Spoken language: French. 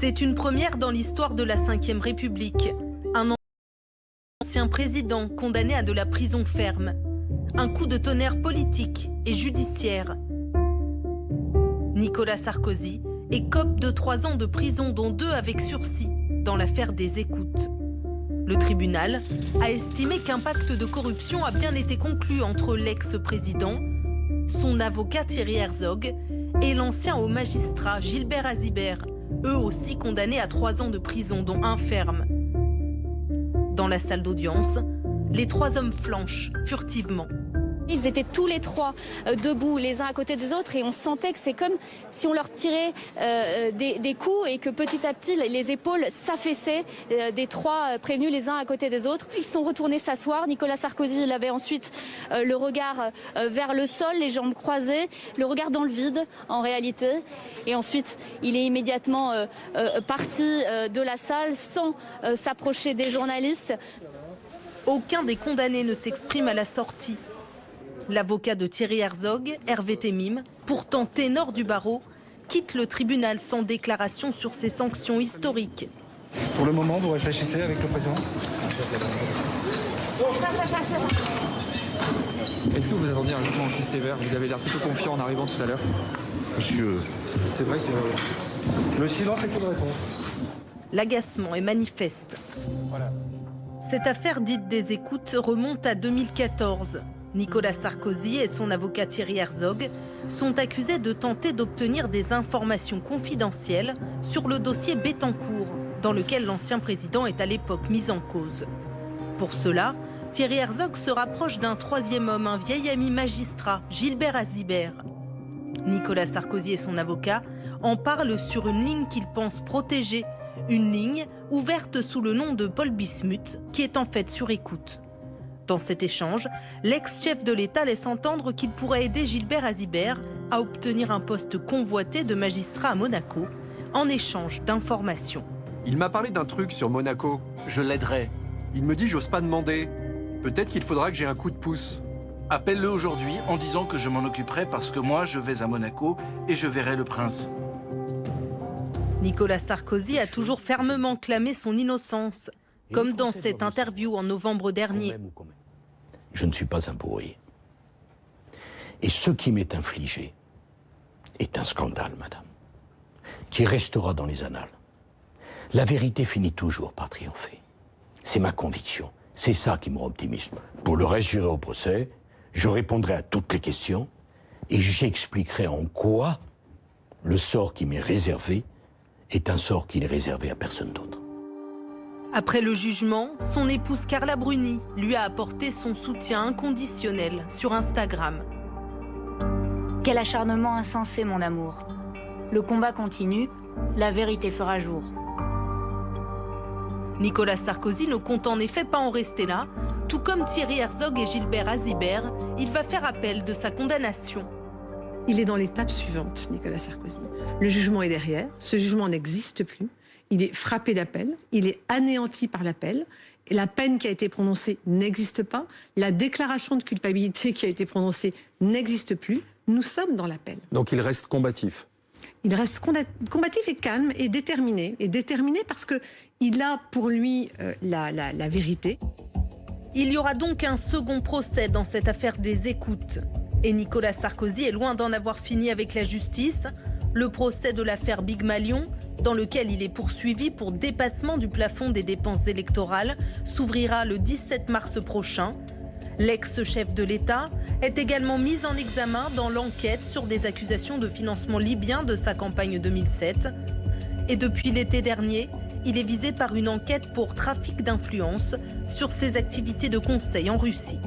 C'est une première dans l'histoire de la Ve République. Un ancien président condamné à de la prison ferme. Un coup de tonnerre politique et judiciaire. Nicolas Sarkozy écope de 3 ans de prison, dont 2 avec sursis, dans l'affaire des écoutes. Le tribunal a estimé qu'un pacte de corruption a bien été conclu entre l'ex-président, son avocat Thierry Herzog et l'ancien haut magistrat Gilbert Azibert, eux aussi condamnés à 3 ans de prison, dont 1 ferme. Dans la salle d'audience, les 3 hommes flanchent furtivement. Ils étaient tous les 3 debout, les uns à côté des autres, et on sentait que c'est comme si on leur tirait des coups et que petit à petit les épaules s'affaissaient des 3 prévenus les uns à côté des autres. Ils sont retournés s'asseoir. Nicolas Sarkozy, il avait ensuite le regard vers le sol, les jambes croisées, le regard dans le vide en réalité. Et ensuite, il est immédiatement parti de la salle sans s'approcher des journalistes. Aucun des condamnés ne s'exprime à la sortie. L'avocat de Thierry Herzog, Hervé Temim, pourtant ténor du barreau, quitte le tribunal sans déclaration sur ces sanctions historiques. Pour le moment, vous réfléchissez avec le président? Est-ce que vous attendiez un jugement aussi sévère? Vous avez l'air plutôt confiant en arrivant tout à l'heure. Monsieur, c'est vrai que le silence est une réponse. L'agacement est manifeste. Voilà. Cette affaire dite des écoutes remonte à 2014. Nicolas Sarkozy et son avocat Thierry Herzog sont accusés de tenter d'obtenir des informations confidentielles sur le dossier Bettencourt, dans lequel l'ancien président est à l'époque mis en cause. Pour cela, Thierry Herzog se rapproche d'un 3e homme, un vieil ami magistrat, Gilbert Azibert. Nicolas Sarkozy et son avocat en parlent sur une ligne qu'ils pensent protégée, une ligne ouverte sous le nom de Paul Bismuth, qui est en fait sur écoute. Dans cet échange, l'ex-chef de l'État laisse entendre qu'il pourrait aider Gilbert Azibert à obtenir un poste convoité de magistrat à Monaco en échange d'informations. Il m'a parlé d'un truc sur Monaco. Je l'aiderai. Il me dit j'ose pas demander. Peut-être qu'il faudra que j'ai un coup de pouce. Appelle-le aujourd'hui en disant que je m'en occuperai parce que moi je vais à Monaco et je verrai le prince. Nicolas Sarkozy a toujours fermement clamé son innocence, comme dans cette interview en novembre dernier. Je ne suis pas un pourri. Et ce qui m'est infligé est un scandale, madame, qui restera dans les annales. La vérité finit toujours par triompher. C'est ma conviction. C'est ça qui me rend optimiste. Pour le reste, j'irai au procès, je répondrai à toutes les questions et j'expliquerai en quoi le sort qui m'est réservé est un sort qui n'est réservé à personne d'autre. Après le jugement, son épouse Carla Bruni lui a apporté son soutien inconditionnel sur Instagram. Quel acharnement insensé, mon amour. Le combat continue, la vérité fera jour. Nicolas Sarkozy ne compte en effet pas en rester là. Tout comme Thierry Herzog et Gilbert Azibert, il va faire appel de sa condamnation. Il est dans l'étape suivante, Nicolas Sarkozy. Le jugement est derrière, ce jugement n'existe plus. Il est frappé d'appel, il est anéanti par l'appel. La peine qui a été prononcée n'existe pas. La déclaration de culpabilité qui a été prononcée n'existe plus. Nous sommes dans l'appel. Donc il reste combatif. Il reste combatif et calme et déterminé. Et déterminé parce qu'il a pour lui la vérité. Il y aura donc un second procès dans cette affaire des écoutes. Et Nicolas Sarkozy est loin d'en avoir fini avec la justice. Le procès de l'affaire Big Malion, dans lequel il est poursuivi pour dépassement du plafond des dépenses électorales, s'ouvrira le 17 mars prochain. L'ex-chef de l'État est également mis en examen dans l'enquête sur des accusations de financement libyen de sa campagne 2007. Et depuis l'été dernier, il est visé par une enquête pour trafic d'influence sur ses activités de conseil en Russie.